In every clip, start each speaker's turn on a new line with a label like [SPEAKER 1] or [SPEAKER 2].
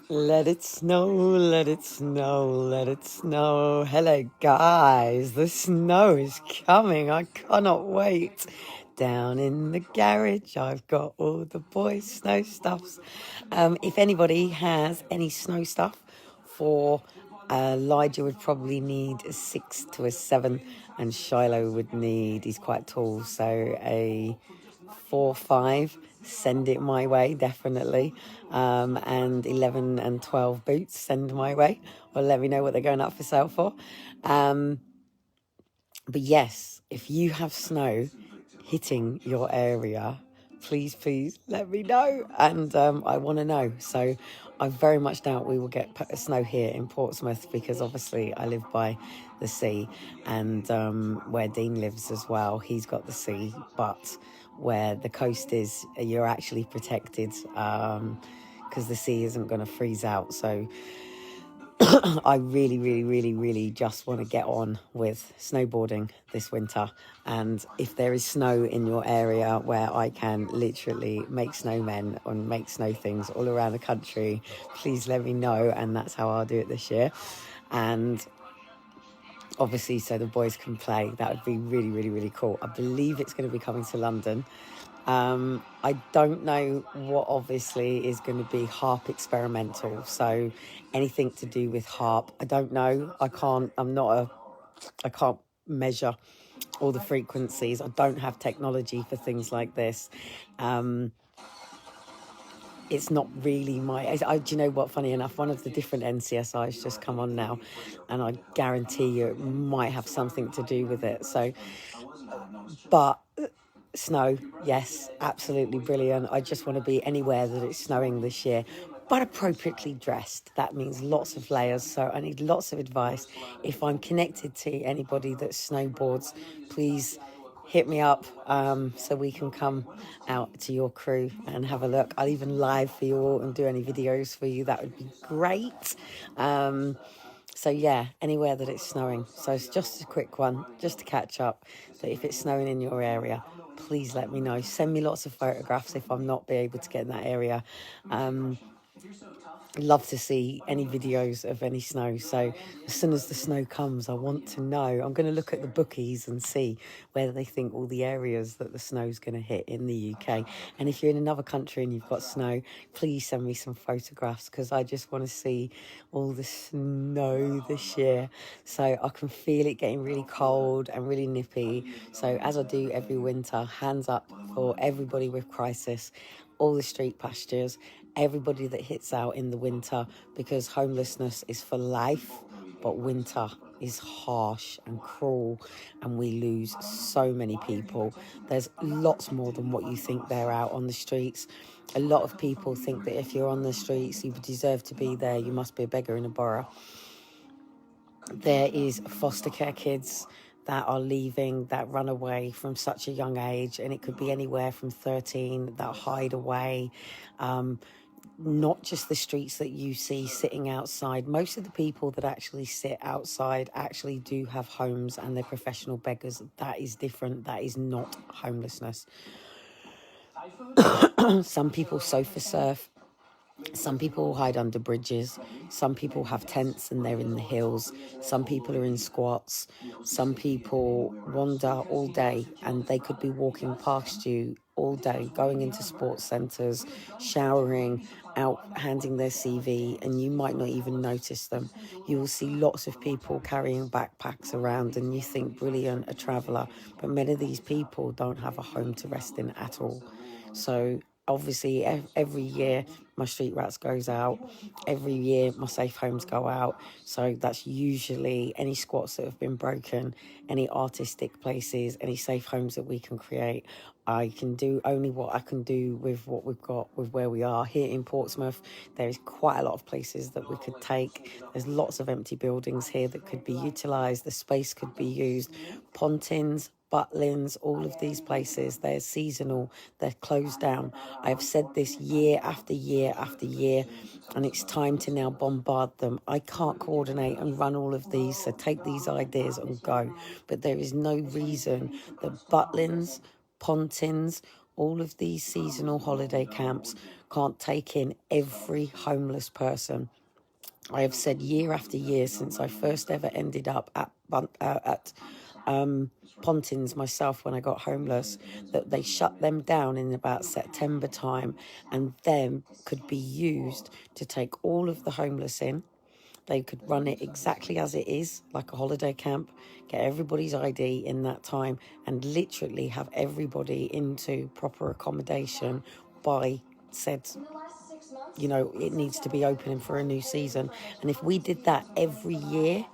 [SPEAKER 1] Let it snow, let it snow, let it snow. Hello, guys. The snow is coming. I cannot wait. Down in the garage, I've got all the boys' snow stuffs. If anybody has any snow stuff for Elijah, would probably need a 6 to a 7, and Shiloh would need, he's quite tall, so a 4, 5. Send it my way, definitely. And 11 and 12 boots, send my way, or let me know what they're going up for sale for. But yes, if you have snow hitting your area, please let me know. And I want to know. So I very much doubt we will get snow here in Portsmouth, because obviously I live by the sea, and where Dean lives as well, he's got the sea. But where the coast is, you're actually protected, because the sea isn't going to freeze out. So I really just want to get on with snowboarding this winter. And if there is snow in your area where I can literally make snowmen and make snow things all around the country, please let me know, and that's how I'll do it this year. And obviously, so the boys can play, that would be really cool. I believe it's going to be coming to London. I don't know what obviously is going to be harp experimental, so anything to do with harp, I don't know. I can't measure all the frequencies. I don't have technology for things like this. It's not really my... do you know what, funny enough, one of the different NCSIs just come on now, and I guarantee you it might have something to do with it. So, but snow, yes, absolutely brilliant. I just want to be anywhere that it's snowing this year, but appropriately dressed. That means lots of layers, so I need lots of advice. If I'm connected to anybody that snowboards, please hit me up, so we can come out to your crew and have a look. I'll even live for you all and do any videos for you. That would be great. So yeah, anywhere that it's snowing. So it's just a quick one, just to catch up, that if it's snowing in your area, please let me know. Send me lots of photographs if I'm not be able to get in that area. Love to see any videos of any snow. So as soon as the snow comes, I want to know. I'm going to look at the bookies and see where they think all the areas that the snow's going to hit in the UK. And if you're in another country and you've got snow, please send me some photographs, because I just want to see all the snow this year. So I can feel it getting really cold and really nippy. So as I do every winter, hands up for everybody with crisis, all the street pastures, everybody that hits out in the winter, because homelessness is for life, but winter is harsh and cruel, and we lose so many people. There's lots more than what you think they're out on the streets. A lot of people think that if you're on the streets, you deserve to be there, you must be a beggar in a borough. There is foster care kids that are leaving, that run away from such a young age, and it could be anywhere from 13, that hide away. Not just the streets that you see sitting outside. Most of the people that actually sit outside actually do have homes, and they're professional beggars. That is different. That is not homelessness. Some people sofa surf. Some people hide under bridges. Some people have tents and they're in the hills. Some people are in squats. Some people wander all day, and they could be walking past you all day, going into sports centres, showering, out handing their CV, and you might not even notice them. You will see lots of people carrying backpacks around, and you think, brilliant, a traveller. But many of these people don't have a home to rest in at all. So obviously every year my street rats goes out, every year my safe homes go out. So that's usually any squats that have been broken, any artistic places, any safe homes that we can create. I can do only what I can do with what we've got, with where we are here in Portsmouth. There is quite a lot of places that we could take. There's lots of empty buildings here that could be utilised. The space could be used. Pontins, Butlins, all of these places, they're seasonal, they're closed down. I've said this year after year after year, and it's time to now bombard them. I can't coordinate and run all of these, so take these ideas and go. But there is no reason that Butlins, Pontins, all of these seasonal holiday camps can't take in every homeless person. I have said year after year since I first ever ended up at Pontins myself when I got homeless, that they shut them down in about September time, and them could be used to take all of the homeless in. They could run it exactly as it is, like a holiday camp, get everybody's ID in that time, and literally have everybody into proper accommodation by said, it needs to be opening for a new season. And if we did that every year,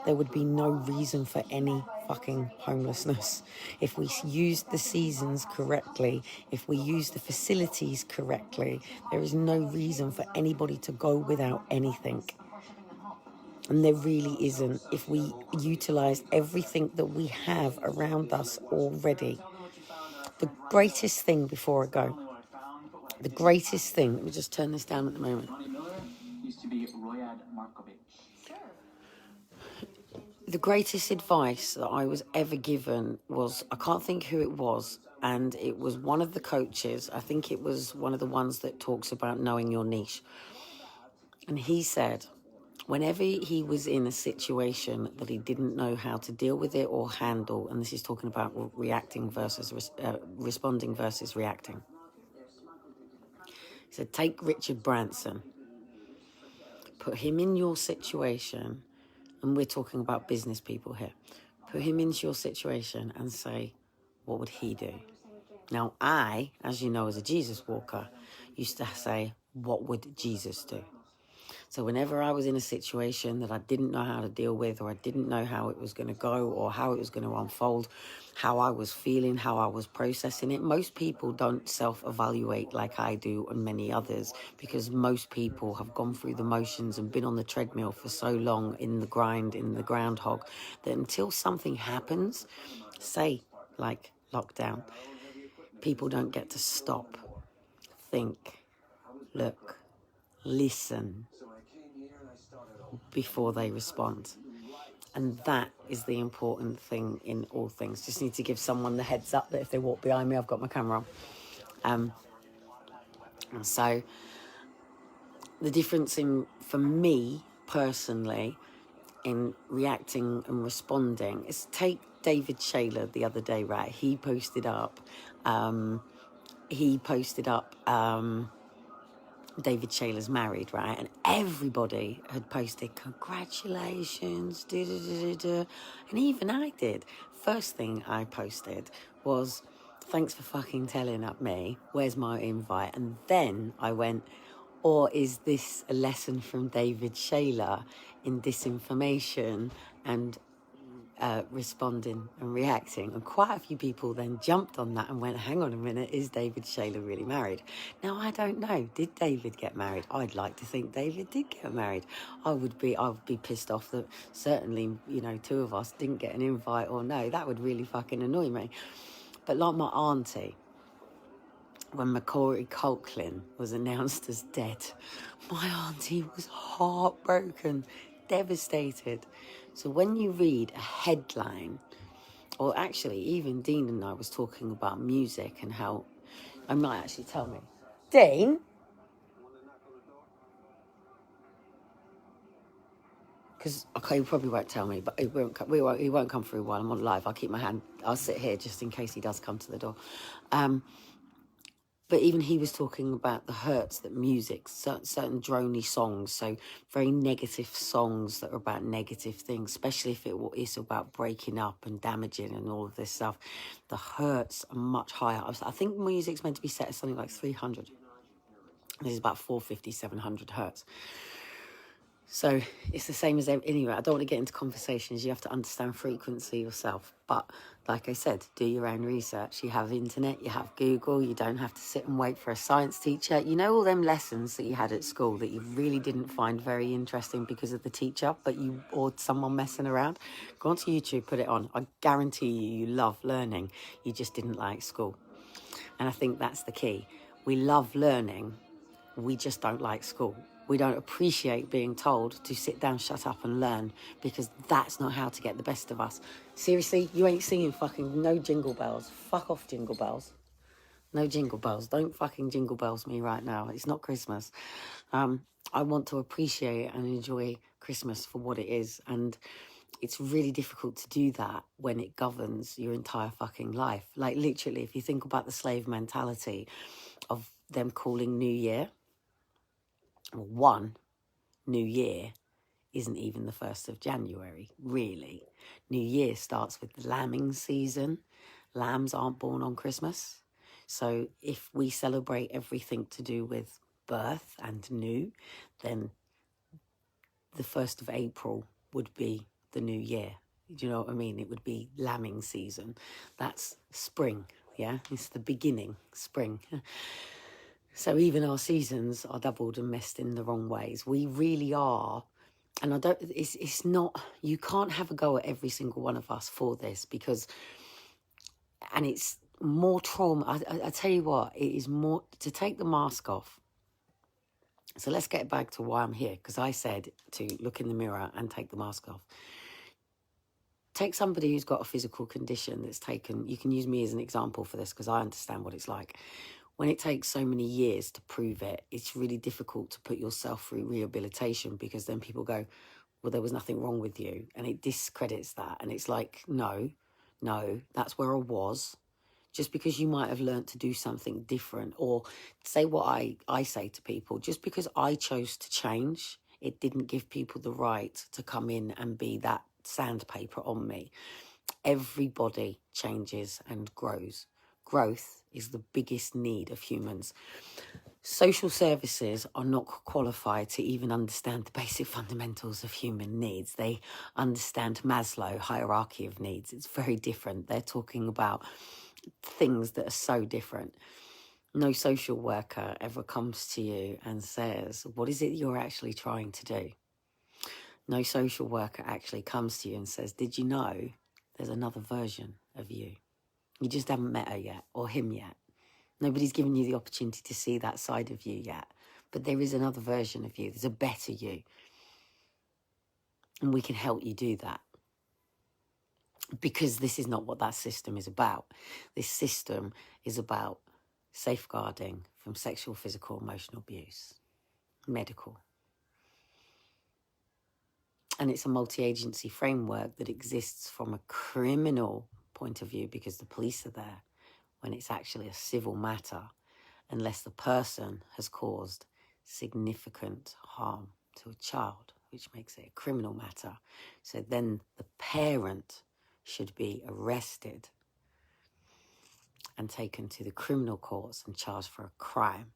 [SPEAKER 1] there would be no reason for any fucking homelessness. If we used the seasons correctly, if we used the facilities correctly, there is no reason for anybody to go without anything. And there really isn't, if we utilise everything that we have around us already. The greatest thing, before I go, the greatest thing, let me just turn this down at the moment. The greatest advice that I was ever given was, I can't think who it was, and it was one of the coaches. I think it was one of the ones that talks about knowing your niche. And he said, whenever he was in a situation that he didn't know how to deal with it or handle, and this is talking about reacting versus responding versus reacting. He said, take Richard Branson, put him in your situation, and we're talking about business people here. Put him into your situation and say, what would he do? Now, I, as you know, as a Jesus walker, used to say, what would Jesus do? So whenever I was in a situation that I didn't know how to deal with, or I didn't know how it was going to go, or how it was going to unfold, how I was feeling, how I was processing it, most people don't self-evaluate like I do and many others, because most people have gone through the motions and been on the treadmill for so long, in the grind, in the groundhog, that until something happens, say like lockdown, people don't get to stop, think, look, listen before they respond. And that is the important thing in all things. Just need to give someone the heads up that if they walk behind me, I've got my camera on. So the difference for me personally in reacting and responding is, take David Shayler the other day, right? He posted up David Shayler's married, right? And everybody had posted, congratulations, and even I did. First thing I posted was, thanks for fucking telling up me, where's my invite? And then I went, or is this a lesson from David Shayler in disinformation and responding and reacting? And quite a few people then jumped on that and went, hang on a minute, is David Shayler really married? Now, I don't know. Did David get married? I'd like to think David did get married. I would be pissed off that certainly, two of us didn't get an invite, or no. That would really fucking annoy me. But like my auntie, when Macaulay Culkin was announced as dead, my auntie was heartbroken, devastated. So when you read a headline, or actually even Dean and I was talking about music and how, I might actually tell me, Dean? Because, okay, he probably won't tell me, but he won't come through while I'm on live. I'll sit here just in case he does come to the door. But even he was talking about the hurts that music, certain droney songs, so very negative songs that are about negative things, especially if it's about breaking up and damaging and all of this stuff, the hurts are much higher. I think music's meant to be set at something like 300. This is about 450, 700 hertz. So it's the same as anyway. I don't want to get into conversations. You have to understand frequency yourself. But like I said, do your own research. You have internet, you have Google. You don't have to sit and wait for a science teacher. You know all them lessons that you had at school that you really didn't find very interesting because of the teacher, or someone messing around? Go onto YouTube, put it on. I guarantee you love learning. You just didn't like school. And I think that's the key. We love learning. We just don't like school. We don't appreciate being told to sit down, shut up and learn, because that's not how to get the best of us. Seriously, you ain't singing fucking no jingle bells. Fuck off, jingle bells. No jingle bells. Don't fucking jingle bells me right now. It's not Christmas. I want to appreciate and enjoy Christmas for what it is. And it's really difficult to do that when it governs your entire fucking life. Like, literally, if you think about the slave mentality of them calling New Year, well, one, New Year isn't even the 1st of January, really. New Year starts with the lambing season. Lambs aren't born on Christmas. So if we celebrate everything to do with birth and new, then the 1st of April would be the new year. Do you know what I mean? It would be lambing season. That's spring, yeah? It's the beginning, spring. So even our seasons are doubled and messed in the wrong ways. We really are. And it's not, you can't have a go at every single one of us for this because, and it's more trauma. I tell you what, it is more, to take the mask off. So let's get back to why I'm here, because I said to look in the mirror and take the mask off. Take somebody who's got a physical condition that's taken, you can use me as an example for this because I understand what it's like. When it takes so many years to prove it, it's really difficult to put yourself through rehabilitation because then people go, well, there was nothing wrong with you. And it discredits that. And it's like, no, that's where I was. Just because you might have learned to do something different, or say what I say to people, just because I chose to change, it didn't give people the right to come in and be that sandpaper on me. Everybody changes and grows. Growth is the biggest need of humans. Social services are not qualified to even understand the basic fundamentals of human needs. They understand Maslow hierarchy of needs. It's very different. They're talking about things that are so different. No social worker ever comes to you and says, what is it you're actually trying to do? No social worker actually comes to you and says, did you know there's another version of you? You just haven't met her yet, or him yet. Nobody's given you the opportunity to see that side of you yet. But there is another version of you. There's a better you. And we can help you do that. Because this is not what that system is about. This system is about safeguarding from sexual, physical, emotional abuse, medical. And it's a multi-agency framework that exists from a criminal point of view because the police are there, when it's actually a civil matter, unless the person has caused significant harm to a child, which makes it a criminal matter. So then the parent should be arrested and taken to the criminal courts and charged for a crime.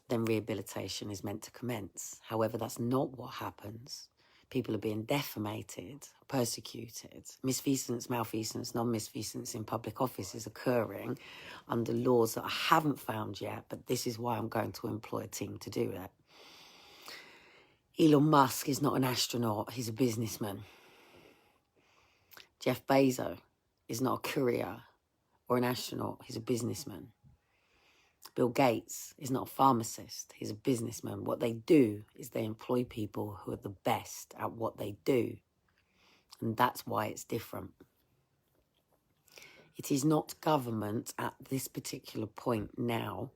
[SPEAKER 1] Then rehabilitation is meant to commence. However, that's not what happens. People are being defamated, persecuted. Misfeasance, malfeasance, non-misfeasance in public office is occurring under laws that I haven't found yet, but this is why I'm going to employ a team to do it. Elon Musk is not an astronaut, he's a businessman. Jeff Bezos is not a courier or an astronaut, he's a businessman. Bill Gates is not a pharmacist, he's a businessman. What they do is they employ people who are the best at what they do. And that's why it's different. It is not government at this particular point now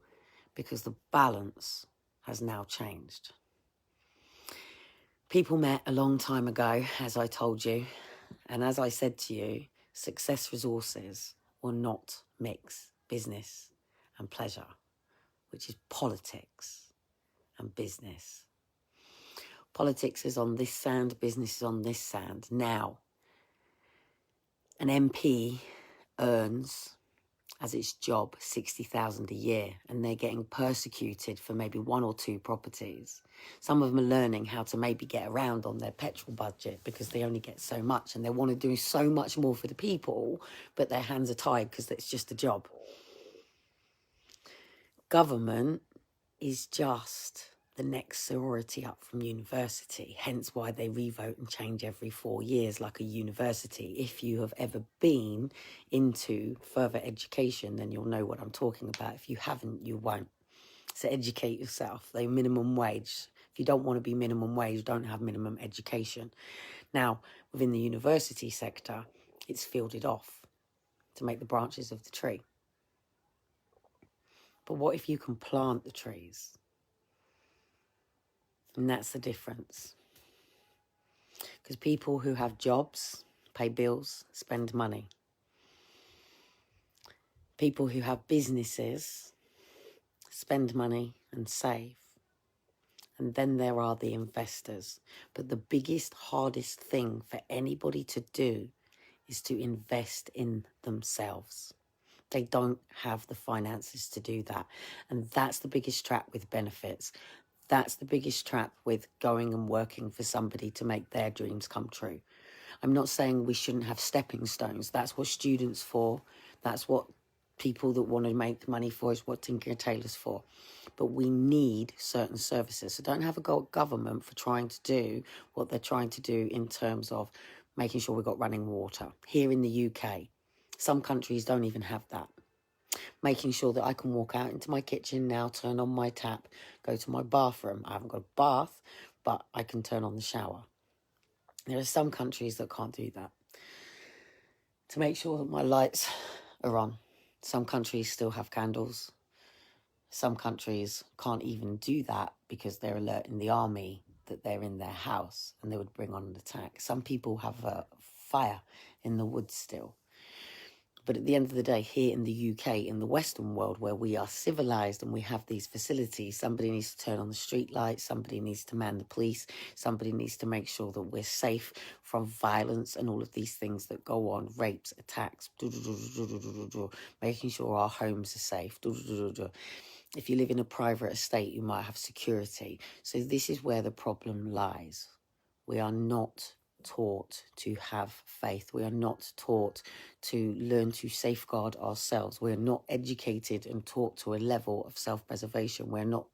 [SPEAKER 1] because the balance has now changed. People met a long time ago, as I told you. And as I said to you, success resources will not mix business and pleasure, which is politics and business. Politics is on this sand, business is on this sand. Now, an MP earns, as its job, 60,000 a year, and they're getting persecuted for maybe 1 or 2 properties. Some of them are learning how to maybe get around on their petrol budget because they only get so much and they want to do so much more for the people, but their hands are tied because it's just a job. Government is just the next sorority up from university, hence why they revote and change every 4 years like a university. If you have ever been into further education, then you'll know what I'm talking about. If you haven't, you won't. So educate yourself. They're minimum wage. If you don't want to be minimum wage, don't have minimum education. Now, within the university sector, it's fielded off to make the branches of the tree. But what if you can plant the trees? And that's the difference. Because people who have jobs, pay bills, spend money. People who have businesses spend money and save. And then there are the investors. But the biggest, hardest thing for anybody to do is to invest in themselves. They don't have the finances to do that. And that's the biggest trap with benefits. That's the biggest trap with going and working for somebody to make their dreams come true. I'm not saying we shouldn't have stepping stones. That's what students for. That's what people that want to make money for, is what Tinker Tailor's for. But we need certain services. So don't have a go at government for trying to do what they're trying to do in terms of making sure we've got running water. Here in the UK, some countries don't even have that. Making sure that I can walk out into my kitchen now, turn on my tap, go to my bathroom. I haven't got a bath, but I can turn on the shower. There are some countries that can't do that. To make sure that my lights are on. Some countries still have candles. Some countries can't even do that because they're alerting the army that they're in their house and they would bring on an attack. Some people have a fire in the woods still. But at the end of the day, here in the UK, in the Western world, where we are civilized and we have these facilities, somebody needs to turn on the street lights, somebody needs to man the police, somebody needs to make sure that we're safe from violence and all of these things that go on, rapes, attacks, making sure our homes are safe. If you live in a private estate, you might have security. So this is where the problem lies. We are not taught to have faith. We are not taught to learn to safeguard ourselves. We're not educated and taught to a level of self-preservation. We're not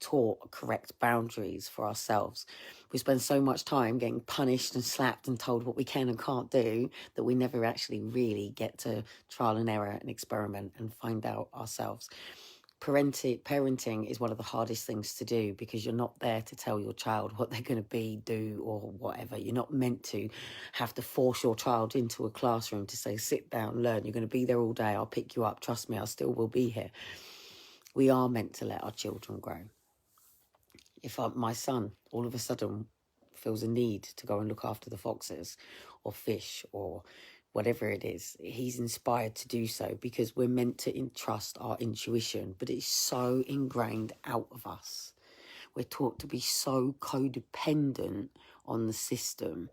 [SPEAKER 1] taught correct boundaries for ourselves. We spend so much time getting punished and slapped and told what we can and can't do that we never actually really get to trial and error and experiment and find out ourselves. Parenting is one of the hardest things to do because you're not there to tell your child what they're going to be, do, or whatever. You're not meant to have to force your child into a classroom to say, sit down, learn. You're going to be there all day. I'll pick you up. Trust me, I still will be here. We are meant to let our children grow. If my son all of a sudden feels a need to go and look after the foxes or fish or whatever it is, he's inspired to do so because we're meant to entrust our intuition, but it's so ingrained out of us. We're taught to be so codependent on the system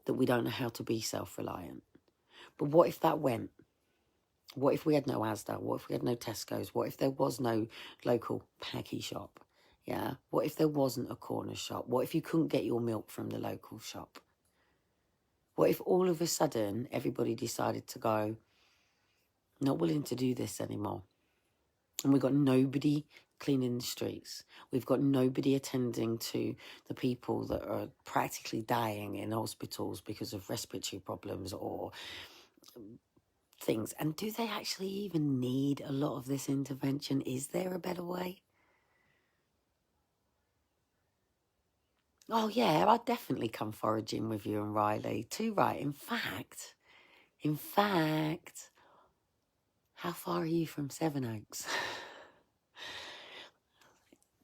[SPEAKER 1] that we don't know how to be self-reliant. But what if that went? What if we had no Asda? What if we had no Tesco's? What if there was no local packy shop? Yeah. What if there wasn't a corner shop? What if you couldn't get your milk from the local shop? What if all of a sudden everybody decided to go, not willing to do this anymore? And we've got nobody cleaning the streets. We've got nobody attending to the people that are practically dying in hospitals because of respiratory problems or things. And do they actually even need a lot of this intervention? Is there a better way? Oh, yeah, I'd definitely come foraging with you and Riley. Too right. In fact, how far are you from Sevenoaks?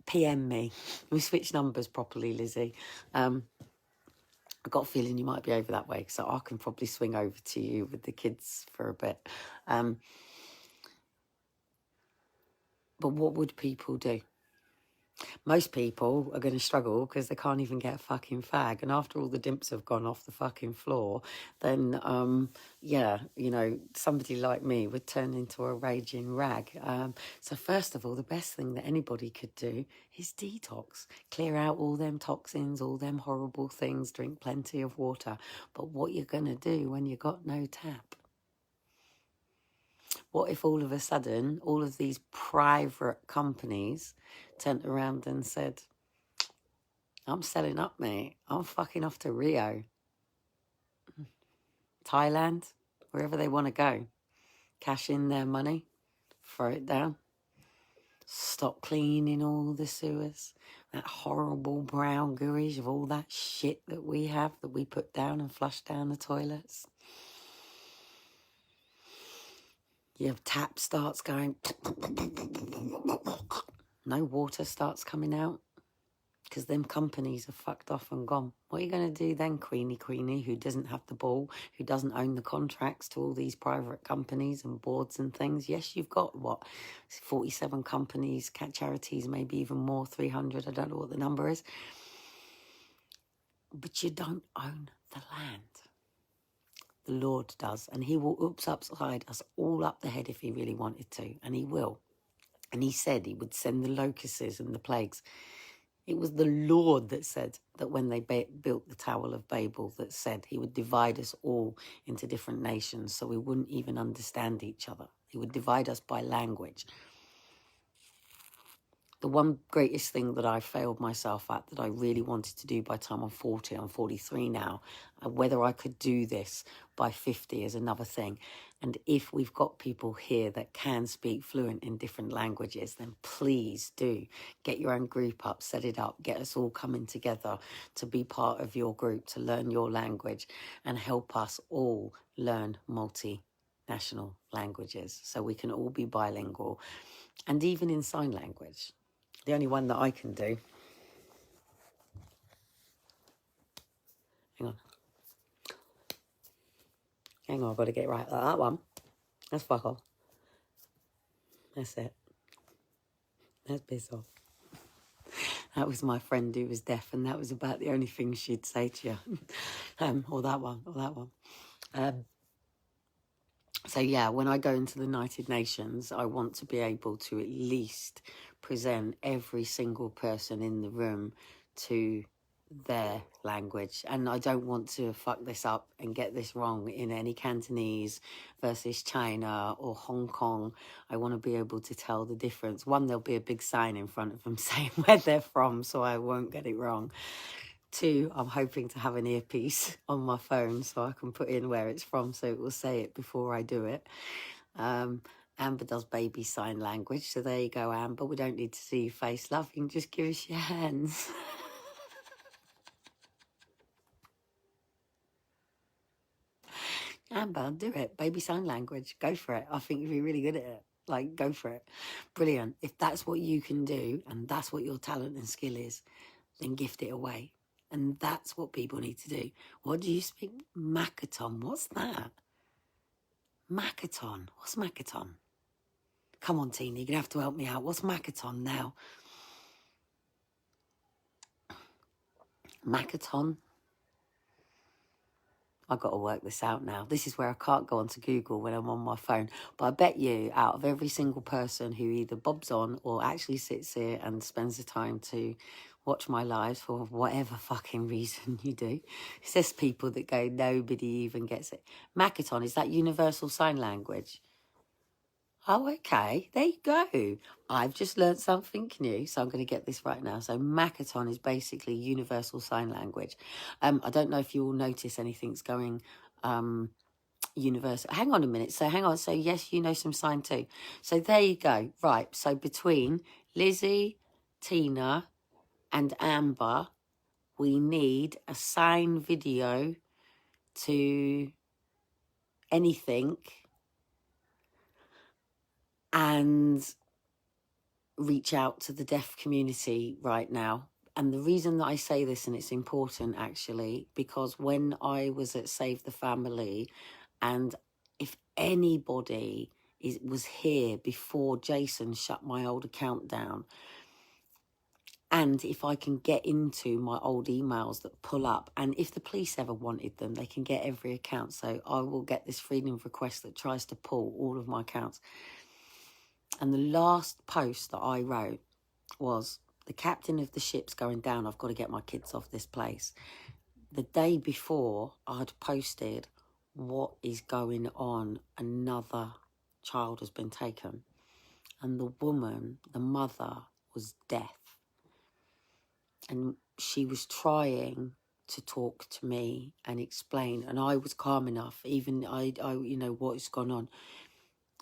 [SPEAKER 1] PM me. We switch numbers properly, Lizzie. I've got a feeling you might be over that way, so I can probably swing over to you with the kids for a bit. But what would people do? Most people are going to struggle because they can't even get a fucking fag. And after all the dimps have gone off the fucking floor, then, yeah, you know, somebody like me would turn into a raging rag. So first of all, the best thing that anybody could do is detox. Clear out all them toxins, all them horrible things, drink plenty of water. But what you're going to do when you got no tap? What if all of a sudden, all of these private companies turned around and said, I'm selling up, mate. I'm fucking off to Rio, Thailand, wherever they want to go. Cash in their money, throw it down. Stop cleaning all the sewers. That horrible brown gurage of all that shit that we have that we put down and flush down the toilets. Your tap starts going, no water starts coming out, because them companies are fucked off and gone. What are you going to do then, Queenie, who doesn't have the ball, who doesn't own the contracts to all these private companies and boards and things? Yes, you've got, 47 companies, charities, maybe even more, 300, I don't know what the number is. But you don't own the land. The Lord does, and he will upside us all up the head if he really wanted to, and he will. And he said he would send the locusts and the plagues. It was the Lord that said that when they built the Tower of Babel, that said he would divide us all into different nations so we wouldn't even understand each other. He would divide us by language. The one greatest thing that I failed myself at, that I really wanted to do by the time I'm 40, I'm 43 now, whether I could do this by 50 is another thing. And if we've got people here that can speak fluent in different languages, then please do get your own group up, set it up, get us all coming together to be part of your group, to learn your language and help us all learn multinational languages so we can all be bilingual, and even in sign language. The only one that I can do. Hang on, I've got to get it right. That one. That's fuck off. That's it. That's piss off. That was my friend who was deaf, and that was about the only thing she'd say to you. Or that one. So yeah, when I go into the United Nations, I want to be able to at least present every single person in the room to their language. And I don't want to fuck this up and get this wrong in any Cantonese versus China or Hong Kong. I want to be able to tell the difference. One, there'll be a big sign in front of them saying where they're from, so I won't get it wrong. Two, I'm hoping to have an earpiece on my phone so I can put in where it's from, so it will say it before I do it. Amber does baby sign language, so there you go, Amber. We don't need to see your face, love. You can just give us your hands. Amber, do it. Baby sign language. Go for it. I think you'd be really good at it. Like, go for it. Brilliant. If that's what you can do and that's what your talent and skill is, then gift it away. And that's what people need to do. What do you speak? Makaton. What's that? Makaton. What's Makaton? Come on, Tina, you're going to have to help me out. What's Makaton now? Makaton? I've got to work this out now. This is where I can't go onto Google when I'm on my phone. But I bet you, out of every single person who either bobs on or actually sits here and spends the time to watch my lives for whatever fucking reason you do, it's just people that go, nobody even gets it. Makaton, is that universal sign language? Oh, okay. There you go. I've just learned something new, so I'm going to get this right now. So Makaton is basically universal sign language. I don't know if you all notice anything's going universal. Hang on a minute. So hang on. So yes, you know some sign too. So there you go. Right. So between Lizzie, Tina and Amber, we need a sign video to anything and reach out to the deaf community right now. And the reason that I say this, and it's important actually, because when I was at Save the Family, and if anybody was here before Jason shut my old account down, and if I can get into my old emails that pull up, and if the police ever wanted them, they can get every account. So I will get this freedom of request that tries to pull all of my accounts. And the last post that I wrote was, the captain of the ship's going down. I've got to get my kids off this place. The day before, I'd posted, what is going on? Another child has been taken. And the woman, the mother, was deaf. And she was trying to talk to me and explain. And I was calm enough, even I you know, what's gone on.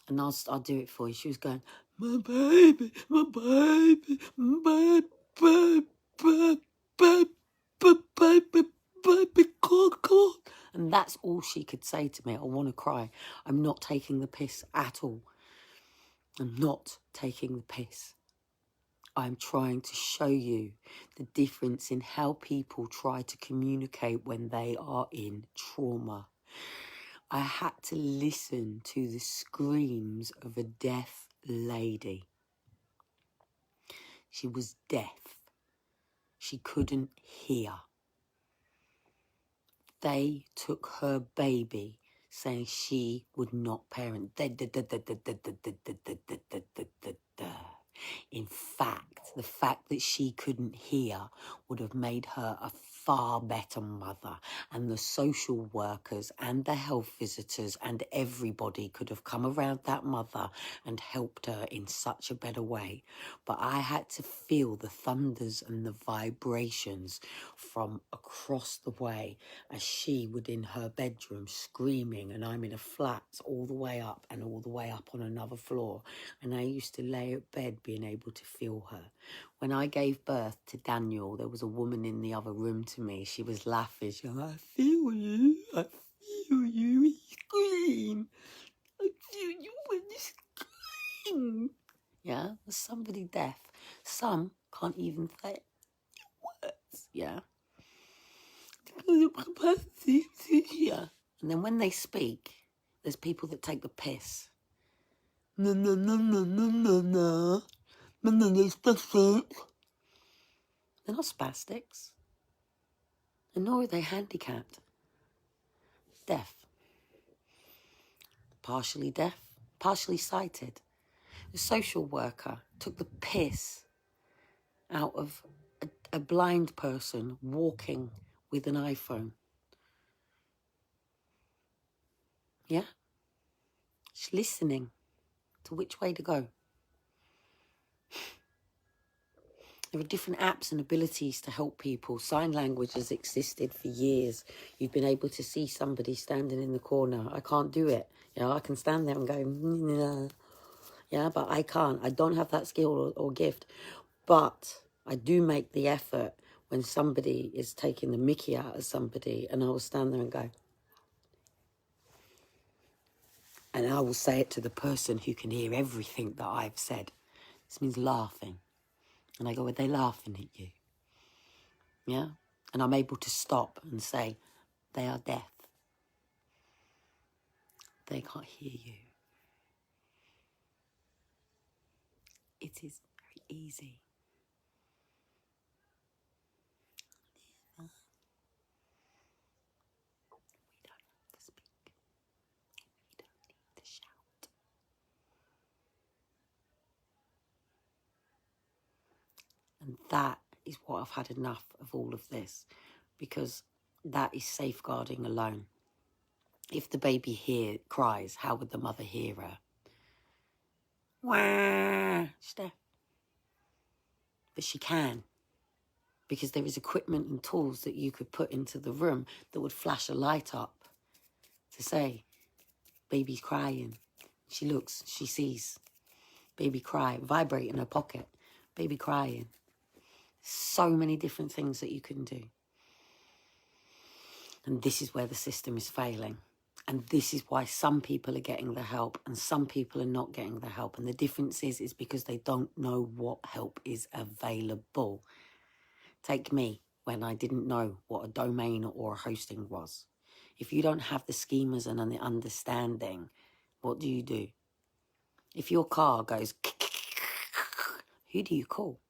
[SPEAKER 1] And I'll do it for you. She was going, my baby, my baby, my baby, baby, baby, baby, baby, come on. And And that's all she could say to me. I want to cry. I'm not taking the piss at all. I'm not taking the piss. I'm trying to show you the difference in how people try to communicate when they are in trauma. I had to listen to the screams of a deaf lady. She was deaf. She couldn't hear. They took her baby, saying she would not parent. In fact, the fact that she couldn't hear would have made her a far better mother, and the social workers and the health visitors and everybody could have come around that mother and helped her in such a better way. But I had to feel the thunders and the vibrations from across the way as she would in her bedroom screaming, and I'm in a flat all the way up and all the way up on another floor, and I used to lay at bed being able to feel her. When I gave birth to Daniel, there was a woman in the other room to me. She was laughing. She was, I feel you when you scream. I feel you when you scream. Yeah, there's somebody deaf. Some can't even say words, yeah. Yeah. And then when they speak, there's people that take the piss. No, no, no, no, no, no, no. No, no, no, spastic. They're not spastics. And nor are they handicapped. Deaf. Partially deaf, partially sighted. The social worker took the piss out of a blind person walking with an iPhone. Yeah? She's listening to which way to go. There are different apps and abilities to help people. Sign language has existed for years. You've been able to see somebody standing in the corner. I can't do it. You know, I can stand there and go, nah. Yeah, but I can't. I don't have that skill or gift. But I do make the effort when somebody is taking the mickey out of somebody, and I will stand there and go, and I will say it to the person who can hear everything that I've said. This means laughing. And I go, are they laughing at you? Yeah? And I'm able to stop and say, they are deaf. They can't hear you. It is very easy. We don't have to speak. We don't need to shout. And that is what I've had enough of all of this, because that is safeguarding alone. If the baby cries, how would the mother hear her? Wah! She's deaf. But she can, because there is equipment and tools that you could put into the room that would flash a light up to say, baby's crying. She looks, she sees, baby cry, vibrate in her pocket, baby crying. So many different things that you can do. And this is where the system is failing. And this is why some people are getting the help and some people are not getting the help. And the difference is because they don't know what help is available. Take me, when I didn't know what a domain or a hosting was. If you don't have the schemas and the understanding, what do? If your car goes, who do you call?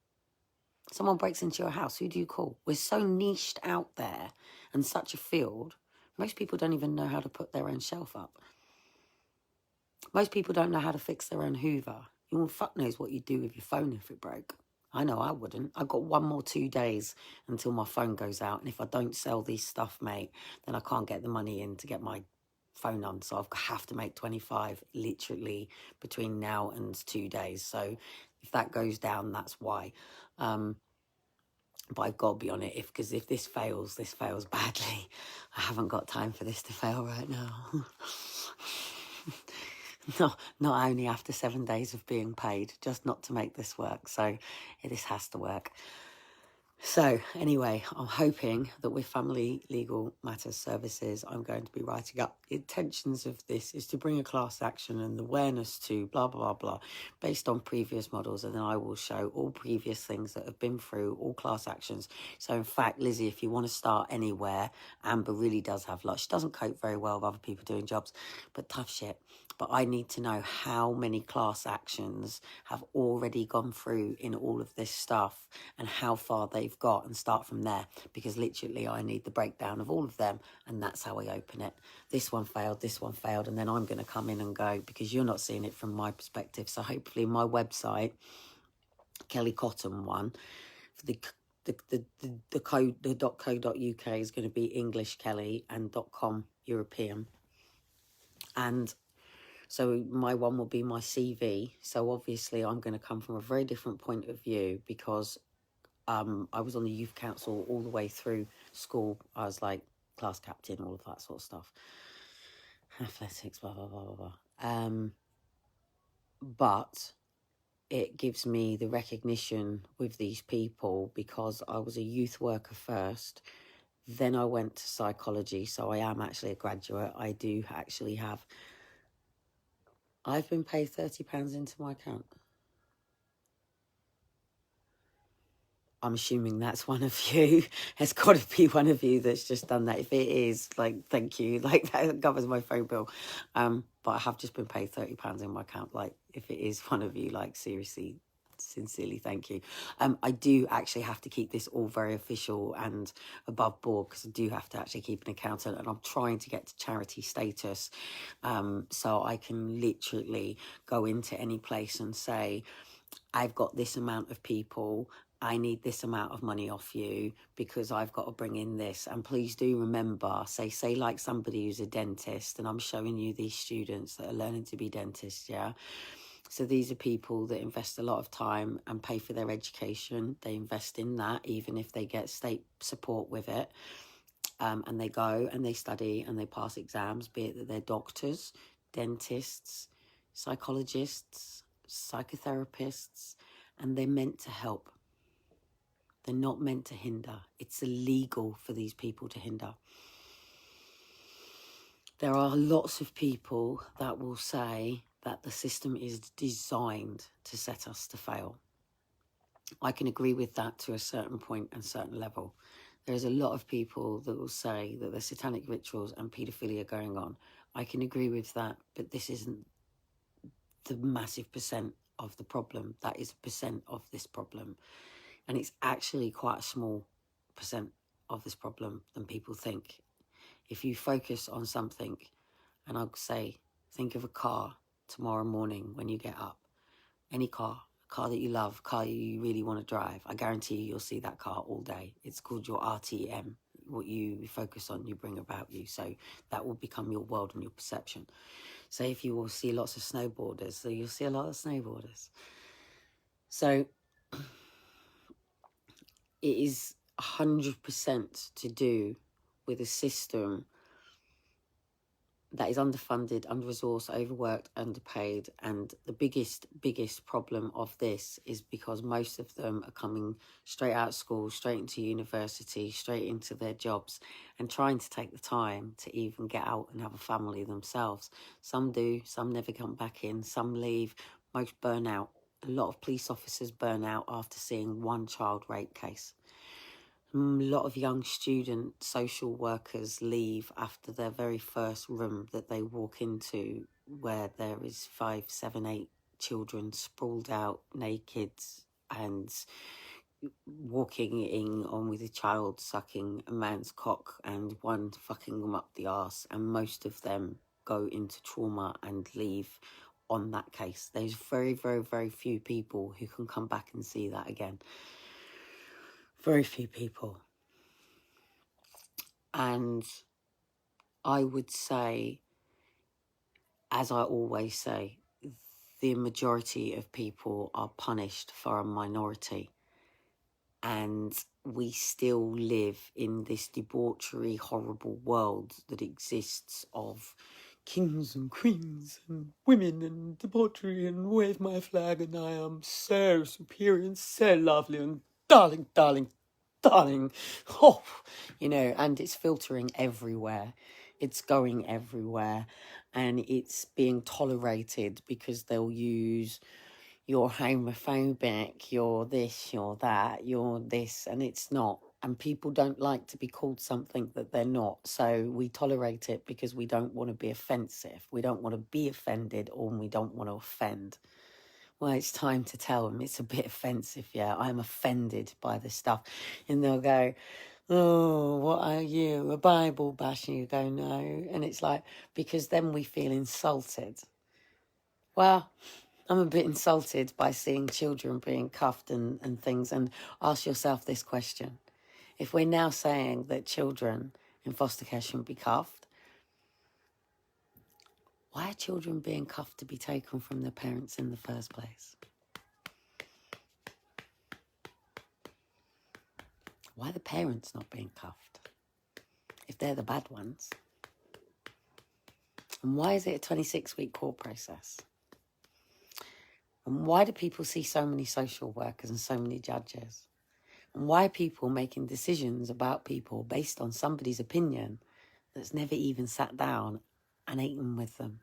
[SPEAKER 1] Someone breaks into your house, who do you call? We're so niched out there and such a field, most people don't even know how to put their own shelf up. Most people don't know how to fix their own Hoover. You fuck knows what you'd do with your phone if it broke. I know I wouldn't. I've got 1 more 2 days until my phone goes out. And if I don't sell this stuff, mate, then I can't get the money in to get my phone on. So I have to make 25 literally between now and 2 days. So if that goes down, that's why. But I've got to be on it, because if this fails badly. I haven't got time for this to fail right now. No, not only after 7 days of being paid, just not to make this work. So this has to work. So anyway, I'm hoping that with Family Legal Matters Services, I'm going to be writing up the intentions of this is to bring a class action and awareness to blah, blah, blah, based on previous models. And then I will show all previous things that have been through all class actions. So in fact, Lizzie, if you want to start anywhere, Amber really does have lots. She doesn't cope very well with other people doing jobs, but tough shit. But I need to know how many class actions have already gone through in all of this stuff and how far they've got, and start from there, because literally I need the breakdown of all of them, and that's how I open it. This one failed, and then I'm going to come in and go, because you're not seeing it from my perspective. So hopefully my website, Kellie Cotton one, for the code, the .co.uk is going to be English Kellie and .com European. And so my one will be my CV. So obviously I'm going to come from a very different point of view, because I was on the youth council all the way through school. I was like class captain, all of that sort of stuff. Athletics, blah, blah, blah, blah, blah. But it gives me the recognition with these people because I was a youth worker first. Then I went to psychology. So I am actually a graduate. I do actually have, I've been paid £30 into my account. I'm assuming that's one of you. It's got to be one of you that's just done that. If it is, like, thank you. Like, that covers my phone bill. But I have just been paid £30 in my account. Like, if it is one of you, like, seriously, sincerely, thank you. I do actually have to keep this all very official and above board, because I do have to actually keep an accountant, and I'm trying to get to charity status, so I can literally go into any place and say, I've got this amount of people, I need this amount of money off you because I've got to bring in this. And please do remember, say like somebody who's a dentist, and I'm showing you these students that are learning to be dentists, yeah? So these are people that invest a lot of time and pay for their education. They invest in that, even if they get state support with it. And they go and they study and they pass exams, be it that they're doctors, dentists, psychologists, psychotherapists, and they're meant to help. They're not meant to hinder. It's illegal for these people to hinder. There are lots of people that will say that the system is designed to set us to fail. I can agree with that to a certain point and certain level. There's a lot of people that will say that there's satanic rituals and paedophilia going on. I can agree with that, but this isn't the massive percent of the problem. That is a percent of this problem. And it's actually quite a small percent of this problem than people think. If you focus on something, and I'll say, think of a car tomorrow morning when you get up. Any car, a car that you love, a car you really want to drive. I guarantee you, you'll see that car all day. It's called your RTM. What you focus on, you bring about you. So that will become your world and your perception. So if you will see lots of snowboarders, so you'll see a lot of snowboarders. So it is 100% to do with a system that is underfunded, under-resourced, overworked, underpaid. And the biggest problem of this is because most of them are coming straight out of school, straight into university, straight into their jobs, and trying to take the time to even get out and have a family themselves. Some do, some never come back in, some leave, most burn out. A lot of police officers burn out after seeing one child rape case. A lot of young student social workers leave after their very first room that they walk into, where there is 5, 7, 8 children sprawled out naked and walking in on with a child sucking a man's cock and one fucking them up the arse, and most of them go into trauma and leave on that case. There's very, very, very few people who can come back and see that again. Very few people. And I would say, as I always say, the majority of people are punished for a minority. And we still live in this debauchery, horrible world that exists of kings and queens and women and debauchery and wave my flag and I am so superior and so lovely and darling, darling, darling. Oh, and it's filtering everywhere. It's going everywhere, and it's being tolerated because they'll use you're homophobic, you're this, you're that, you're this, and it's not. And people don't like to be called something that they're not. So we tolerate it because we don't want to be offensive. We don't want to be offended, or we don't want to offend. Well, it's time to tell them it's a bit offensive, yeah. I'm offended by this stuff. And they'll go, oh, what are you, a Bible basher? You go, no. And it's like, because then we feel insulted. Well, I'm a bit insulted by seeing children being cuffed and things. And ask yourself this question. If we're now saying that children in foster care shouldn't be cuffed, why are children being cuffed to be taken from their parents in the first place? Why are the parents not being cuffed if they're the bad ones? And why is it a 26-week court process? And why do people see so many social workers and so many judges? And why are people making decisions about people based on somebody's opinion that's never even sat down and eaten with them?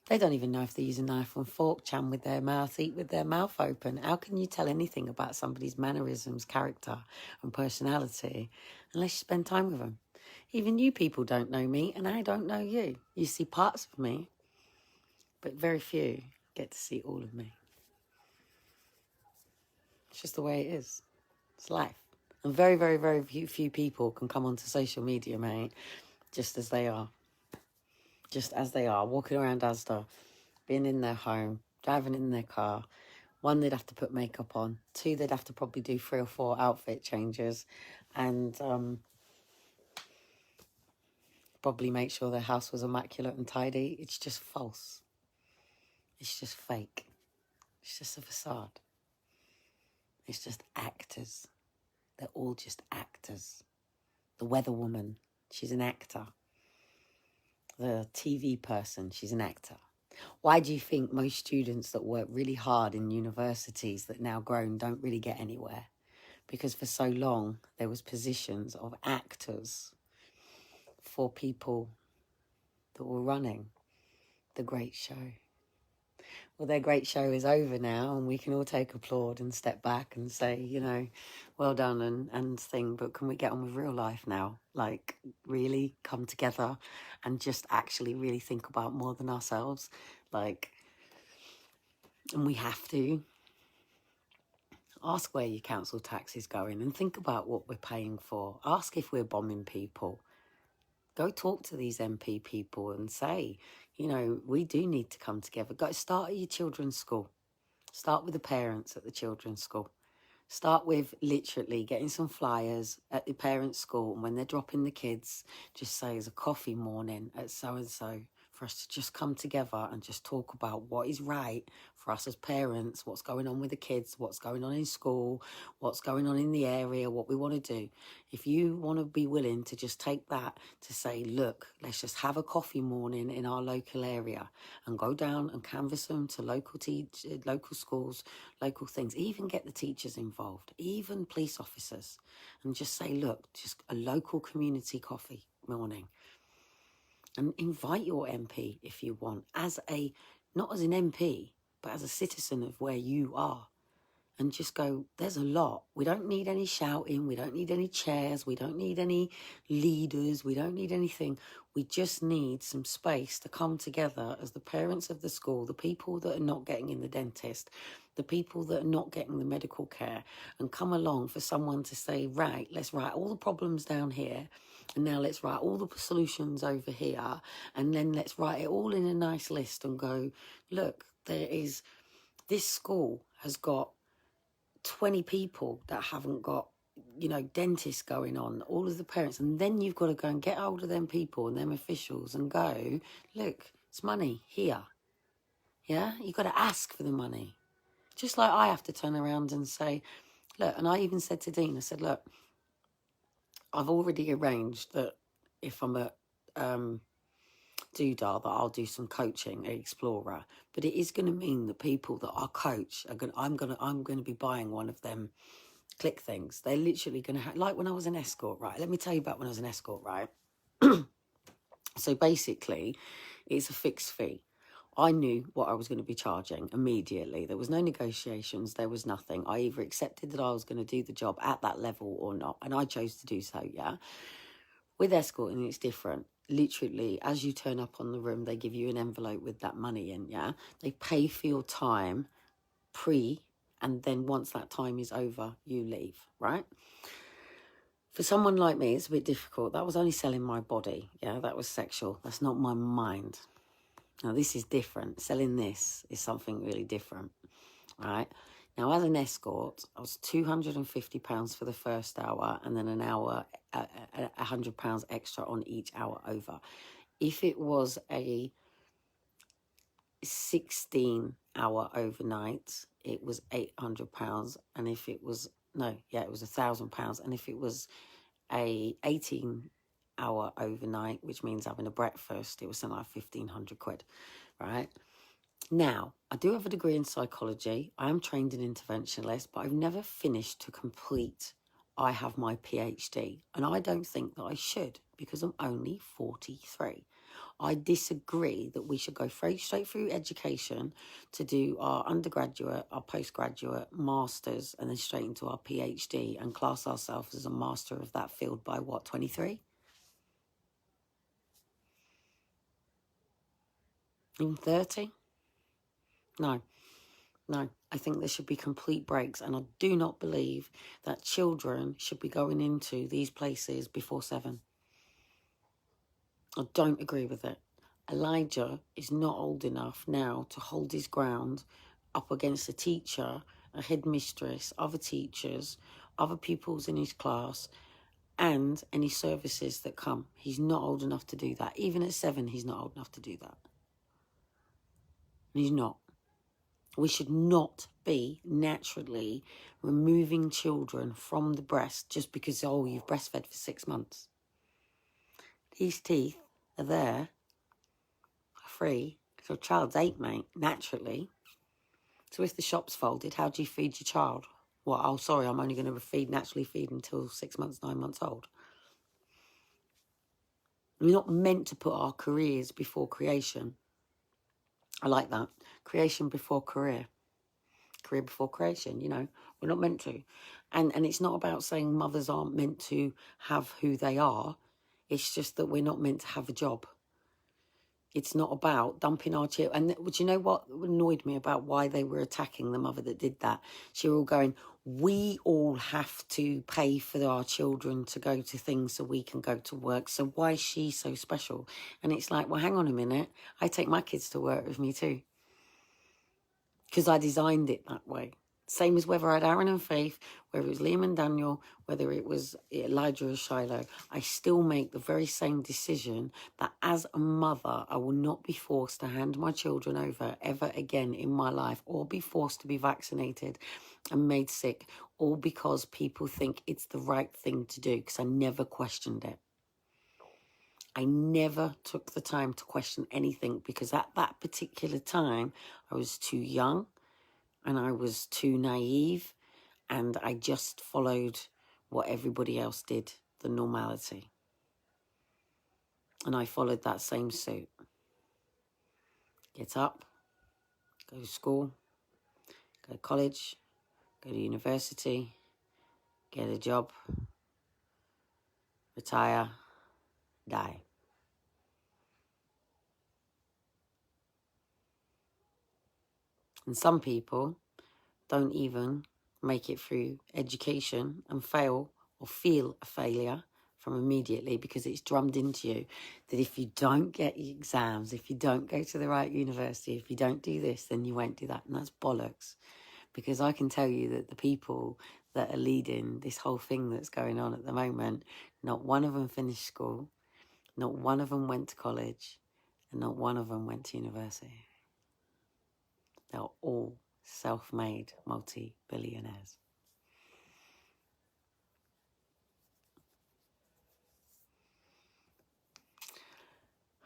[SPEAKER 1] They don't even know if they use a knife and fork, chum with their mouth, eat with their mouth open. How can you tell anything about somebody's mannerisms, character and personality unless you spend time with them? Even you people don't know me, and I don't know you. You see parts of me, but very few get to see all of me. It's just the way it is. It's life. And very, very, very few people can come onto social media, mate, just as they are. Just as they are, walking around Asda, being in their home, driving in their car. One, they'd have to put makeup on. Two, they'd have to probably do 3 or 4 outfit changes. And probably make sure their house was immaculate and tidy. It's just false. It's just fake. It's just a facade. It's just actors. They're all just actors. The weather woman, she's an actor. The TV person, she's an actor. Why do you think most students that work really hard in universities that now grown don't really get anywhere? Because for so long, there was positions of actors for people that were running the great show. Well, their great show is over now, and we can all take applaud and step back and say, well done and thing, but can we get on with real life now? Like, really come together and just actually really think about more than ourselves. Like, and we have to ask where your council tax is going and think about what we're paying for. Ask if we're bombing people. Go talk to these MP people and say, we do need to come together. Go start at your children's school. Start with the parents at the children's school. Start with literally getting some flyers at the parents' school. And when they're dropping the kids, just say it's a coffee morning at so-and-so for us to just come together and just talk about what is right for us as parents, what's going on with the kids, what's going on in school, what's going on in the area, what we want to do. If you want to be willing to just take that to say, look, let's just have a coffee morning in our local area and go down and canvass them to local schools, local things, even get the teachers involved, even police officers, and just say, look, just a local community coffee morning. And invite your MP if you want, not as an MP, but as a citizen of where you are. And just go, there's a lot. We don't need any shouting. We don't need any chairs. We don't need any leaders. We don't need anything. We just need some space to come together as the parents of the school, the people that are not getting in the dentist, the people that are not getting the medical care, and come along for someone to say, right, let's write all the problems down here. And now let's write all the solutions over here. And then let's write it all in a nice list and go, look, this school has got 20 people that haven't got, dentists going on, all of the parents. And then you've got to go and get hold of them people and them officials and go, look, it's money here. Yeah, you've got to ask for the money. Just like I have to turn around and say, look, and I even said to Dean, I said, look, I've already arranged that if I'm at Doodah, that I'll do some coaching at Explorer, but it is going to mean the people that I coach I'm going to be buying one of them click things. They're literally going to like when I was an escort, right? Let me tell you about when I was an escort, right? So basically, it's a fixed fee. I knew what I was going to be charging immediately. There was no negotiations. There was nothing. I either accepted that I was going to do the job at that level or not. And I chose to do so, yeah. With escorting, it's different. Literally, as you turn up on the room, they give you an envelope with that money in, yeah. They pay for your time and then once that time is over, you leave, right? For someone like me, it's a bit difficult. That was only selling my body, yeah. That was sexual. That's not my mind. Now, this is different. Selling this is something really different, right? Now, as an escort, I was £250 for the first hour and then an hour, £100 extra on each hour over. If it was a 16-hour overnight, it was £800. And if it was, it was £1,000. And if it was a 18-hour overnight, which means having a breakfast, it was something like 1,500 quid, right? Now, I do have a degree in psychology. I am trained in interventionalist, but I've never finished to complete. I have my PhD, and I don't think that I should because I'm only 43. I disagree that we should go straight through education to do our undergraduate, our postgraduate, masters, and then straight into our PhD and class ourselves as a master of that field by what, 23? Even 30? No. I think there should be complete breaks, and I do not believe that children should be going into these places before 7. I don't agree with it. Elijah is not old enough now to hold his ground up against a teacher, a headmistress, other teachers, other pupils in his class, and any services that come. He's not old enough to do that. Even at 7, he's not old enough to do that. He's not. We should not be naturally removing children from the breast just because, you've breastfed for 6 months. These teeth are there for free because your child's 8, mate, naturally. So if the shop's folded, how do you feed your child? Well, I'm only going to naturally feed until 6 months, 9 months old. We're not meant to put our careers before creation. I like that. Creation before career. Career before creation, we're not meant to. And it's not about saying mothers aren't meant to have who they are. It's just that we're not meant to have a job. It's not about dumping our children. And do you know what annoyed me about why they were attacking the mother that did that? She were all going, we all have to pay for our children to go to things so we can go to work. So why is she so special? And it's like, well, hang on a minute. I take my kids to work with me too. Because I designed it that way. Same as whether I had Aaron and Faith, whether it was Liam and Daniel, whether it was Elijah or Shiloh, I still make the very same decision that as a mother, I will not be forced to hand my children over ever again in my life, or be forced to be vaccinated and made sick, all because people think it's the right thing to do, because I never questioned it. I never took the time to question anything, because at that particular time, I was too young and I was too naive, and I just followed what everybody else did, the normality. And I followed that same suit. Get up, go to school, go to college, go to university, get a job, retire, die. And some people don't even make it through education and fail or feel a failure from immediately, because it's drummed into you that if you don't get your exams, if you don't go to the right university, if you don't do this, then you won't do that. And that's bollocks, because I can tell you that the people that are leading this whole thing that's going on at the moment, not one of them finished school, not one of them went to college, and not one of them went to university. They're all self-made multi-billionaires.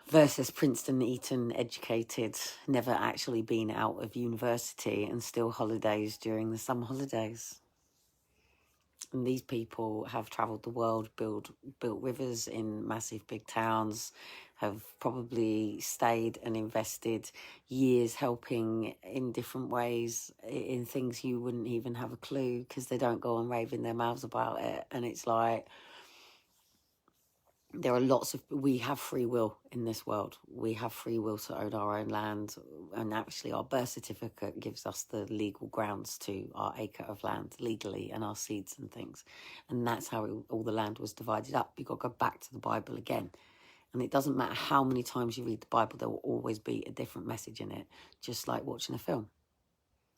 [SPEAKER 1] Versus Princeton, Eton, educated, never actually been out of university, and still holidays during the summer holidays. And these people have travelled the world, built rivers in massive big towns, have probably stayed and invested years helping in different ways in things you wouldn't even have a clue, because they don't go on raving their mouths about it. And it's like, there are lots of, we have free will in this world. We have free will to own our own land, and actually our birth certificate gives us the legal grounds to our acre of land legally, and our seeds and things. And that's how all the land was divided up. You've got to go back to the Bible again. And it doesn't matter how many times you read the Bible, there will always be a different message in it, just like watching a film,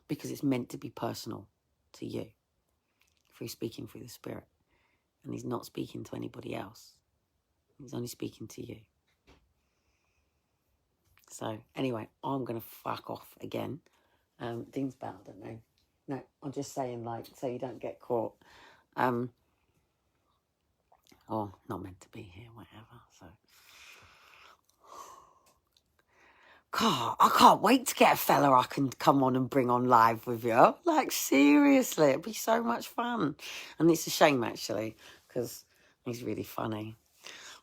[SPEAKER 1] because it's meant to be personal to you, through speaking through the Spirit. And he's not speaking to anybody else. He's only speaking to you. So anyway, I'm going to fuck off again. Dean's bell, I don't know. No, I'm just saying, like, so you don't get caught. Or not meant to be here, whatever. So, God, I can't wait to get a fella I can come on and bring on live with you. Like, seriously, it'd be so much fun. And it's a shame, actually, because he's really funny.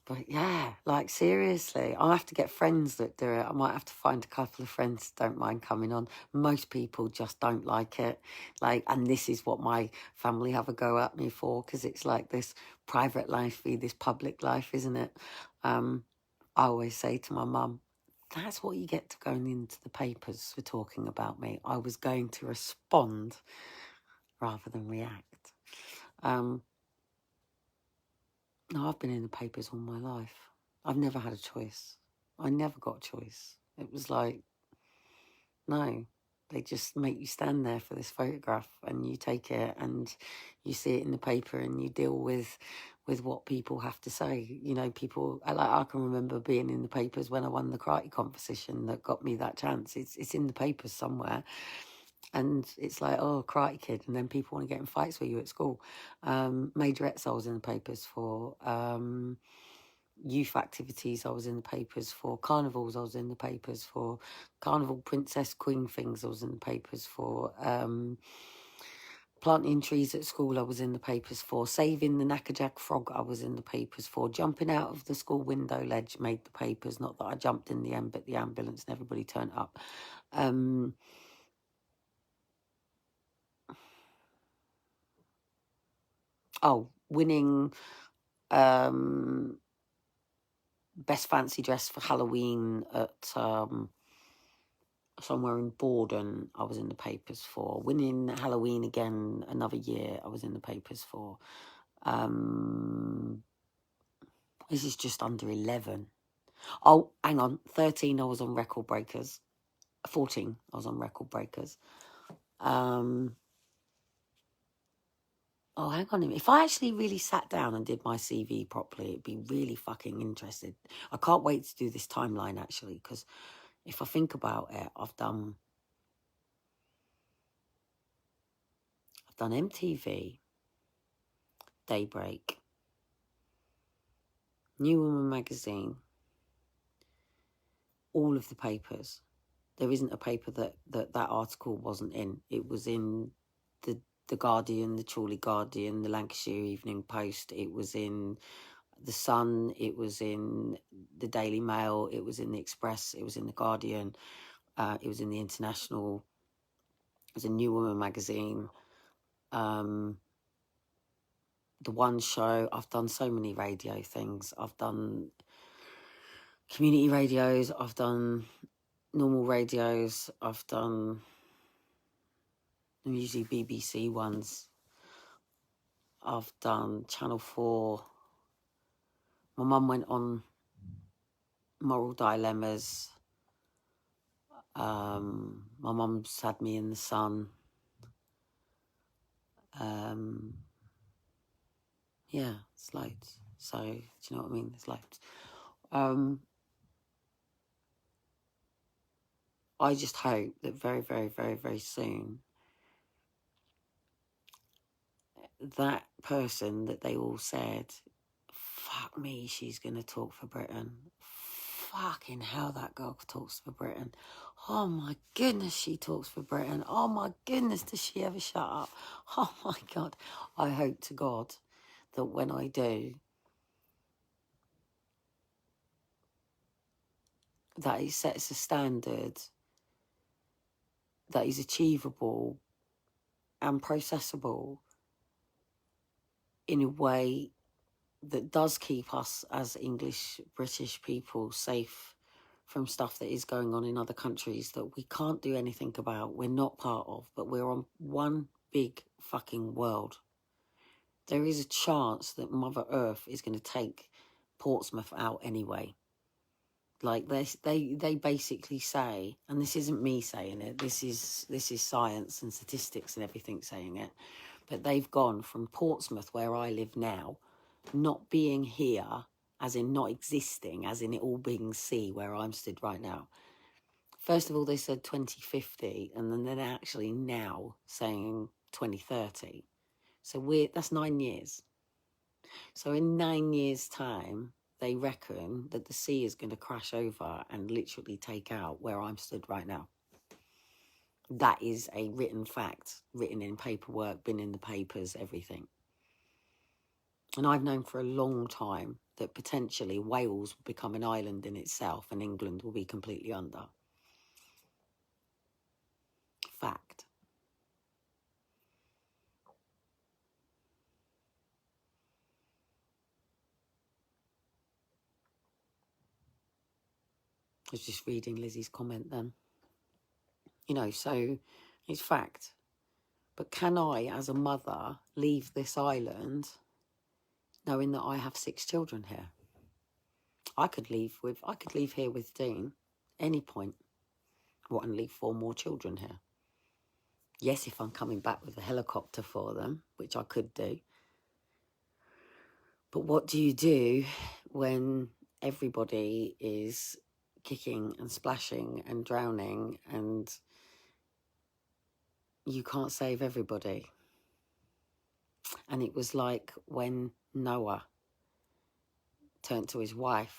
[SPEAKER 1] But yeah, like, seriously, I'll have to get friends that do it. I might have to find a couple of friends that don't mind coming on. Most people just don't like it. Like, and this is what my family have a go at me for, because it's like this private life v this public life, isn't it? I always say to my mum, that's what you get to going into the papers for talking about me. I was going to respond rather than react. No, I've been in the papers all my life. I've never had a choice. I never got a choice. It was like, no, they just make you stand there for this photograph, and you take it and you see it in the paper, and you deal with what people have to say. You know, people, I can remember being in the papers when I won the karate competition that got me that chance. It's in the papers somewhere. And it's like, oh, karate kid. And then people want to get in fights with you at school. Majorettes I was in the papers for. Youth activities I was in the papers for. Carnivals I was in the papers for. Carnival princess queen things I was in the papers for. Planting trees at school I was in the papers for. Saving the knackerjack frog I was in the papers for. Jumping out of the school window ledge made the papers. Not that I jumped in the end, but the ambulance and everybody turned up. Winning best fancy dress for Halloween at somewhere in Borden, I was in the papers for. Winning Halloween again another year, I was in the papers for. This is just under 11. Oh, hang on. 13, I was on Record Breakers. 14, I was on Record Breakers. Oh, hang on a minute. If I actually really sat down and did my CV properly, it'd be really fucking interesting. I can't wait to do this timeline, actually, because if I think about it, I've done MTV, Daybreak, New Woman magazine, all of the papers. There isn't a paper that article wasn't in. It was in the Guardian, the Chorley Guardian, the Lancashire Evening Post. It was in the Sun. It was in the Daily Mail. It was in the Express. It was in the Guardian. It was in the International. It was a New Woman magazine. The One Show. I've done so many radio things. I've done community radios. I've done normal radios. I've done usually BBC ones. I've done Channel 4. My mum went on Moral Dilemmas. My mum's had me in the Sun. Yeah, it's loads. So, do you know what I mean? There's loads. I just hope that very, very, very, very soon, that person that they all said, fuck me, she's going to talk for Britain. fucking hell, that girl talks for Britain. Oh my goodness, she talks for Britain. Oh my goodness, does she ever shut up? Oh my God. I hope to God that when I do, that it sets a standard that is achievable and processable in a way that does keep us as English British people safe from stuff that is going on in other countries that we can't do anything about, we're not part of, but we're on one big fucking world. There is a chance that Mother Earth is going to take Portsmouth out anyway. Like they basically say, and this isn't me saying it, this is science and statistics and everything saying it, but they've gone from Portsmouth, where I live now, not being here, as in not existing, as in it all being sea, where I'm stood right now. First of all, they said 2050, and then they're actually now saying 2030. So that's 9 years. So in 9 years' time, they reckon that the sea is going to crash over and literally take out where I'm stood right now. That is a written fact, written in paperwork, been in the papers, everything. And I've known for a long time that potentially Wales will become an island in itself and England will be completely under. Fact. I was just reading Lizzie's comment then. You know, so it's fact. But can I, as a mother, leave this island knowing that I have 6 children here? I could leave here with Dean any point. What, and leave 4 more children here? Yes, if I'm coming back with a helicopter for them, which I could do. But what do you do when everybody is kicking and splashing and drowning and you can't save everybody? And it was like when Noah turned to his wife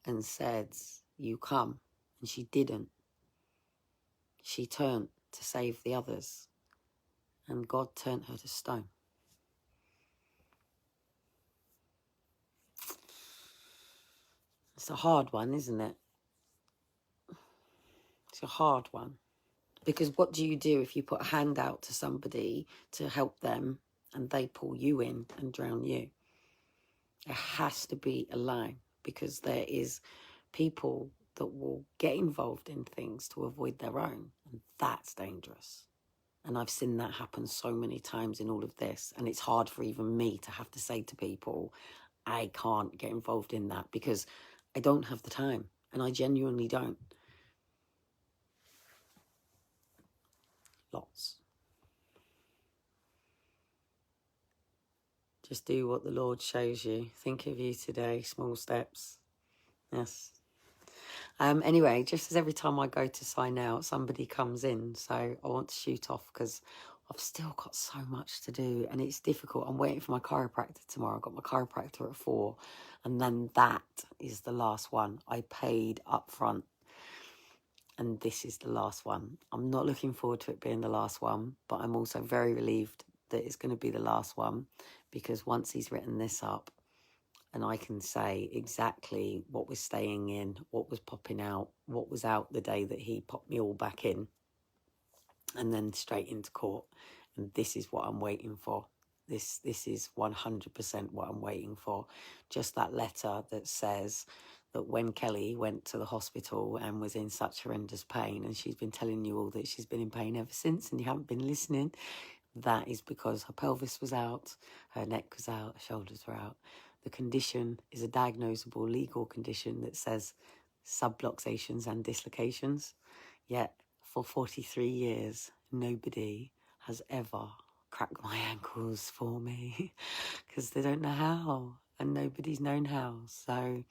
[SPEAKER 1] and said, "You come," and she didn't. She turned to save the others, and God turned her to stone. It's a hard one, isn't it? It's a hard one. Because what do you do if you put a hand out to somebody to help them and they pull you in and drown you? There has to be a line, because there is people that will get involved in things to avoid their own, and that's dangerous. And I've seen that happen so many times in all of this, and it's hard for even me to have to say to people, I can't get involved in that because I don't have the time, and I genuinely don't. Lots. Just do what the Lord shows you. Think of you today, small steps. Yes. Anyway, just as every time I go to sign out, somebody comes in. So I want to shoot off because I've still got so much to do and it's difficult. I'm waiting for my chiropractor tomorrow. I've got my chiropractor at 4. And then that is the last one. I paid up front. And this is the last one. I'm not looking forward to it being the last one, but I'm also very relieved that it's going to be the last one, because once he's written this up and I can say exactly what was staying in, what was popping out, what was out the day that he popped me all back in, and then straight into court. And this is what I'm waiting for. This is 100% what I'm waiting for. Just that letter that says that when Kellie went to the hospital and was in such horrendous pain, and she's been telling you all that she's been in pain ever since and you haven't been listening, that is because her pelvis was out, her neck was out, her shoulders were out. The condition is a diagnosable legal condition that says subluxations and dislocations. Yet for 43 years, nobody has ever cracked my ankles for me because they don't know how, and nobody's known how. So,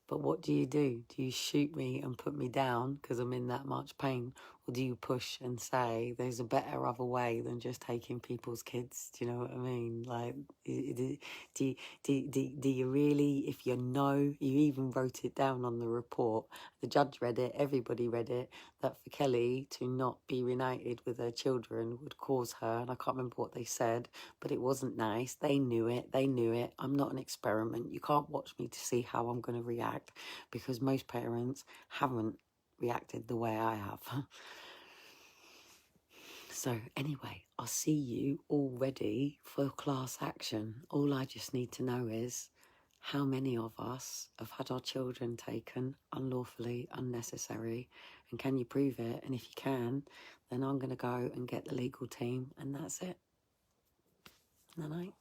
[SPEAKER 1] but what do? Do you shoot me and put me down because I'm in that much pain? Or do you push and say there's a better other way than just taking people's kids? Do you know what I mean? Like, do you really, if you know, you even wrote it down on the report, the judge read it, everybody read it, that for Kellie to not be reunited with her children would cause her, and I can't remember what they said, but it wasn't nice. They knew it. They knew it. I'm not an experiment. You can't watch me to see how I'm going to react, because most parents haven't reacted the way I have. So anyway, I'll see you all ready for class action. All I just need to know is how many of us have had our children taken unlawfully, unnecessary, and can you prove it? And if you can, then I'm going to go and get the legal team, and that's it. Night night.